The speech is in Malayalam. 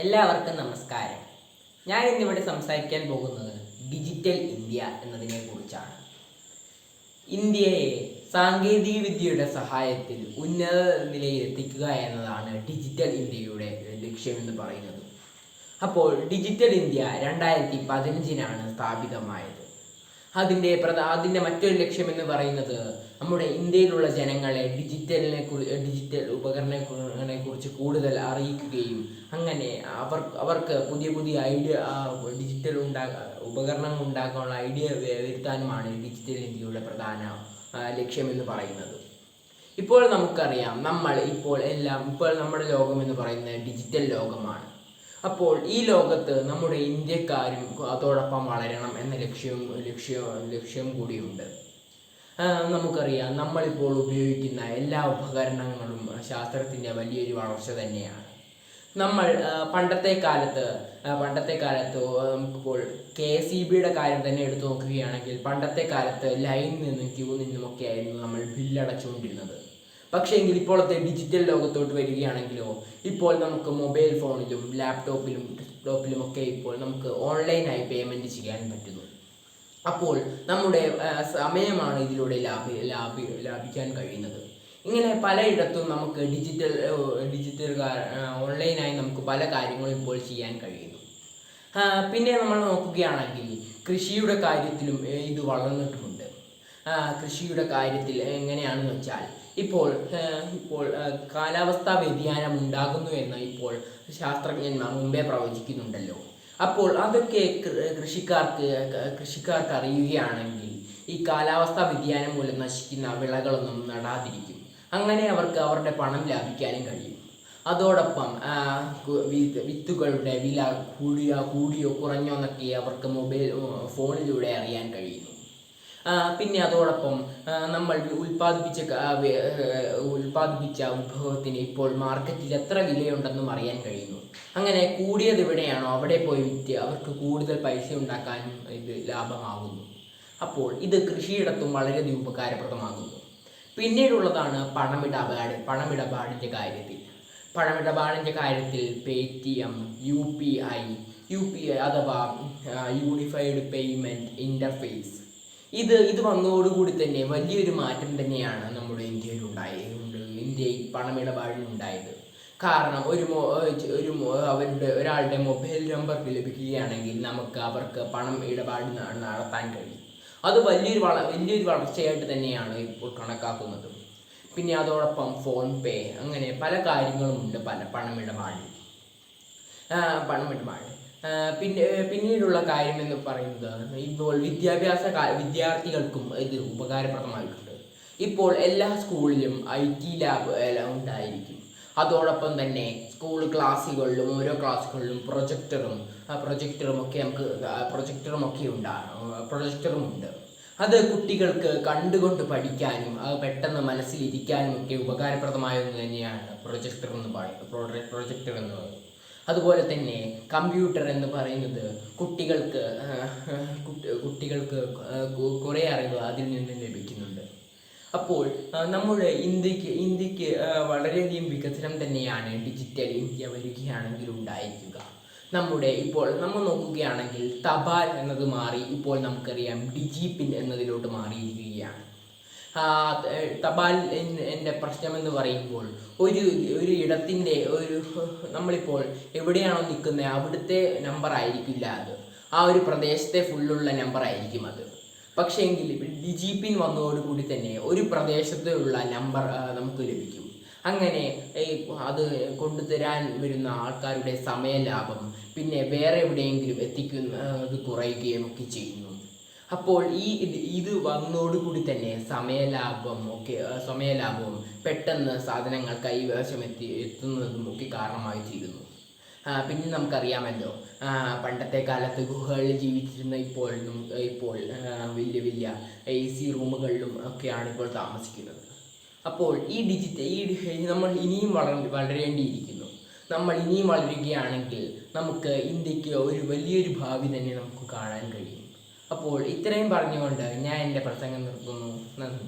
എല്ലാവർക്കും നമസ്കാരം. ഞാൻ ഇന്നിവിടെ സംസാരിക്കാൻ പോകുന്നത് ഡിജിറ്റൽ ഇന്ത്യ എന്നതിനെ കുറിച്ചാണ്. ഇന്ത്യയെ സാങ്കേതിക വിദ്യയുടെ സഹായത്തിൽ ഉന്നത നിലയിലെത്തിക്കുക എന്നതാണ് ഡിജിറ്റൽ ഇന്ത്യയുടെ ലക്ഷ്യമെന്ന് പറയുന്നത്. അപ്പോൾ ഡിജിറ്റൽ ഇന്ത്യ 2015 സ്ഥാപിതമായത്. അതിൻ്റെ മറ്റൊരു ലക്ഷ്യമെന്ന് പറയുന്നത് നമ്മുടെ ഇന്ത്യയിലുള്ള ജനങ്ങളെ ഡിജിറ്റൽ ഉപകരണങ്ങളെ കുറിച്ച് കൂടുതൽ അറിയിക്കുകയും അങ്ങനെ അവർക്ക് പുതിയ പുതിയ ഡിജിറ്റൽ ഉപകരണങ്ങൾ ഉണ്ടാക്കാനുള്ള ഐഡിയ വരുത്താനുമാണ് ഡിജിറ്റൽ ഇന്ത്യയുടെ പ്രധാന ലക്ഷ്യമെന്ന് പറയുന്നത്. ഇപ്പോൾ നമുക്കറിയാം, ഇപ്പോൾ നമ്മുടെ ലോകം എന്ന് പറയുന്നത് ഡിജിറ്റൽ ലോകമാണ്. അപ്പോൾ ഈ ലോകത്ത് നമ്മുടെ ഇന്ത്യക്കാരും അതോടൊപ്പം വളരണം എന്ന ലക്ഷ്യം കൂടിയുണ്ട്. നമുക്കറിയാം, നമ്മളിപ്പോൾ ഉപയോഗിക്കുന്ന എല്ലാ ഉപകരണങ്ങളും ശാസ്ത്രത്തിൻ്റെ വലിയൊരു വളർച്ച തന്നെയാണ്. പണ്ടത്തെ കാലത്ത് നമുക്കിപ്പോൾ KSEBയുടെ കാര്യം തന്നെ എടുത്തു നോക്കുകയാണെങ്കിൽ, പണ്ടത്തെ കാലത്ത് ലൈനിൽ നിന്നും ക്യൂ നിന്നുമൊക്കെ ആയിരുന്നു നമ്മൾ ബില്ലടച്ചുകൊണ്ടിരുന്നത്. പക്ഷേ എങ്കിൽ ഇപ്പോഴത്തെ ഡിജിറ്റൽ ലോകത്തോട്ട് വരികയാണെങ്കിലോ, ഇപ്പോൾ നമുക്ക് മൊബൈൽ ഫോണിലും ലാപ്ടോപ്പിലും ഡെസ്ക്ടോപ്പിലും ഒക്കെ ഇപ്പോൾ നമുക്ക് ഓൺലൈനായി പേയ്മെൻറ്റ് ചെയ്യാൻ പറ്റുന്നു. അപ്പോൾ നമ്മുടെ സമയമാണ് ഇതിലൂടെ ലാഭിക്കാൻ കഴിയുന്നത്. ഇങ്ങനെ പലയിടത്തും നമുക്ക് ഓൺലൈനായി നമുക്ക് പല കാര്യങ്ങളും ഇപ്പോൾ ചെയ്യാൻ കഴിയുന്നു. പിന്നെ നമ്മൾ നോക്കുകയാണെങ്കിൽ കൃഷിയുടെ കാര്യത്തിലും ഇത് വളർന്നിട്ടുമുണ്ട്. കൃഷിയുടെ കാര്യത്തിൽ എങ്ങനെയാണെന്ന് വെച്ചാൽ, ഇപ്പോൾ കാലാവസ്ഥാ വ്യതിയാനം ഉണ്ടാകുന്നു എന്ന് ഇപ്പോൾ ശാസ്ത്രജ്ഞന്മാർ മുമ്പേ പ്രവചിക്കുന്നുണ്ടല്ലോ. അപ്പോൾ അതൊക്കെ കൃഷിക്കാർക്ക് അറിയുകയാണെങ്കിൽ ഈ കാലാവസ്ഥാ വ്യതിയാനം മൂലം നശിക്കുന്ന വിളകളൊന്നും നടാതിരിക്കും. അങ്ങനെ അവർക്ക് അവരുടെ പണം ലാഭിക്കാനും കഴിയും. അതോടൊപ്പം വിത്തുകളുടെ വില കൂടിയോ കുറഞ്ഞോ എന്നൊക്കെ അവർക്ക് ഫോണിലൂടെ അറിയാൻ കഴിയുന്നു. പിന്നെ അതോടൊപ്പം നമ്മൾ ഉൽപ്പാദിപ്പിച്ച വിഭവത്തിന് ഇപ്പോൾ മാർക്കറ്റിൽ എത്ര വിലയുണ്ടെന്നും അറിയാൻ കഴിയുന്നു. അങ്ങനെ കൂടിയത് എവിടെയാണോ അവിടെ പോയി വിറ്റ് അവർക്ക് കൂടുതൽ പൈസ ഉണ്ടാക്കാനും ഇത് ലാഭമാകുന്നു. അപ്പോൾ ഇത് കൃഷിയിടത്തും വളരെയധികം ഉപകാരപ്രദമാകുന്നു. പിന്നീടുള്ളതാണ് പണമിടപാടിൻ്റെ കാര്യത്തിൽ പേടിഎം, UPI അഥവാ യൂണിഫൈഡ് പേയ്മെൻറ്റ് ഇൻ്റർഫേസ്, ഇത് വന്നതോടുകൂടി തന്നെ വലിയൊരു മാറ്റം തന്നെയാണ് നമ്മുടെ ഇന്ത്യയിൽ പണമിടപാടിനുണ്ടായത്. കാരണം ഒരാളുടെ മൊബൈൽ നമ്പർ ലഭിക്കുകയാണെങ്കിൽ അവർക്ക് പണം ഇടപാട് നടത്താൻ കഴിയും. അത് വലിയൊരു വളർച്ചയായിട്ട് തന്നെയാണ് ഇപ്പോൾ കണക്കാക്കുന്നത്. പിന്നെ അതോടൊപ്പം ഫോൺ പേ, അങ്ങനെ പല കാര്യങ്ങളുമുണ്ട് പണമിടപാട്. പിന്നീടുള്ള കാര്യം എന്ന് പറയുന്നത്, ഇപ്പോൾ വിദ്യാർത്ഥികൾക്കും ഇത് ഉപകാരപ്രദമായിട്ടുണ്ട്. ഇപ്പോൾ എല്ലാ സ്കൂളിലും IT ലാബ് ഉണ്ടായിരിക്കും. അതോടൊപ്പം തന്നെ ഓരോ ക്ലാസ്സുകളിലും പ്രൊജക്ടറുമുണ്ട്. അത് കുട്ടികൾക്ക് കണ്ടുകൊണ്ട് പഠിക്കാനും അത് പെട്ടെന്ന് മനസ്സിലിരിക്കാനും ഒക്കെ ഉപകാരപ്രദമായ ഒന്ന് തന്നെയാണ് പ്രൊജക്ടർ എന്ന് പറയുന്നത്. അതുപോലെ തന്നെ കമ്പ്യൂട്ടർ എന്ന് പറയുന്നത് കുട്ടികൾക്ക് കുറേ അറിവ് അതിൽ നിന്നും ലഭിക്കുന്നുണ്ട്. അപ്പോൾ നമ്മുടെ ഇന്ത്യക്ക് വളരെയധികം വികസനം തന്നെയാണ് ഡിജിറ്റൽ ഇന്ത്യ വരികയാണെങ്കിൽ ഉണ്ടായിരിക്കുക. നമ്മൾ നോക്കുകയാണെങ്കിൽ തപാൽ എന്നത് മാറി ഇപ്പോൾ നമുക്കറിയാം ഡിജിപിൻ എന്നതിലോട്ട് മാറിയിരിക്കുകയാണ്. തപാൽ എൻ്റെ പ്രശ്നമെന്ന് പറയുമ്പോൾ ഒരു ഇടത്തിൻ്റെ നമ്മളിപ്പോൾ എവിടെയാണോ നിൽക്കുന്നത് അവിടുത്തെ നമ്പർ ആയിരിക്കില്ല അത്, ആ ഒരു പ്രദേശത്തെ ഫുള്ളുള്ള നമ്പർ ആയിരിക്കും അത്. പക്ഷേ എങ്കിൽ ഡിജിപിൻ വന്നതോടുകൂടി തന്നെ ഒരു പ്രദേശത്തുള്ള നമ്പർ നമുക്ക് ലഭിക്കും. അങ്ങനെ അത് കൊണ്ടുതരാൻ വരുന്ന ആൾക്കാരുടെ സമയലാഭം, പിന്നെ വേറെ എവിടെയെങ്കിലും എത്തിക്കുന്നത് കുറയുകയും ഒക്കെ ചെയ്യുന്നു. അപ്പോൾ ഇത് വന്നതോടുകൂടി തന്നെ സമയലാഭവും പെട്ടെന്ന് സാധനങ്ങൾ കൈവശം എത്തുന്നതും ഒക്കെ കാരണമായി തീരുന്നു. പിന്നെ നമുക്കറിയാമല്ലോ, പണ്ടത്തെ കാലത്ത് ഗുഹകളിൽ ജീവിച്ചിരുന്ന ഇപ്പോൾ വലിയ വലിയ AC റൂമുകളിലും ഒക്കെയാണ് ഇപ്പോൾ താമസിക്കുന്നത്. അപ്പോൾ നമ്മൾ ഇനിയും വളരേണ്ടിയിരിക്കുന്നു. നമ്മൾ ഇനിയും വളരുകയാണെങ്കിൽ നമുക്ക് ഇന്ത്യക്ക് ഒരു വലിയൊരു ഭാവി തന്നെ നമുക്ക് കാണാൻ കഴിയും. അപ്പോൾ ഇത്രയും പറഞ്ഞുകൊണ്ട് ഞാൻ എൻ്റെ പ്രസംഗം നിർത്തുന്നു. നന്ദി.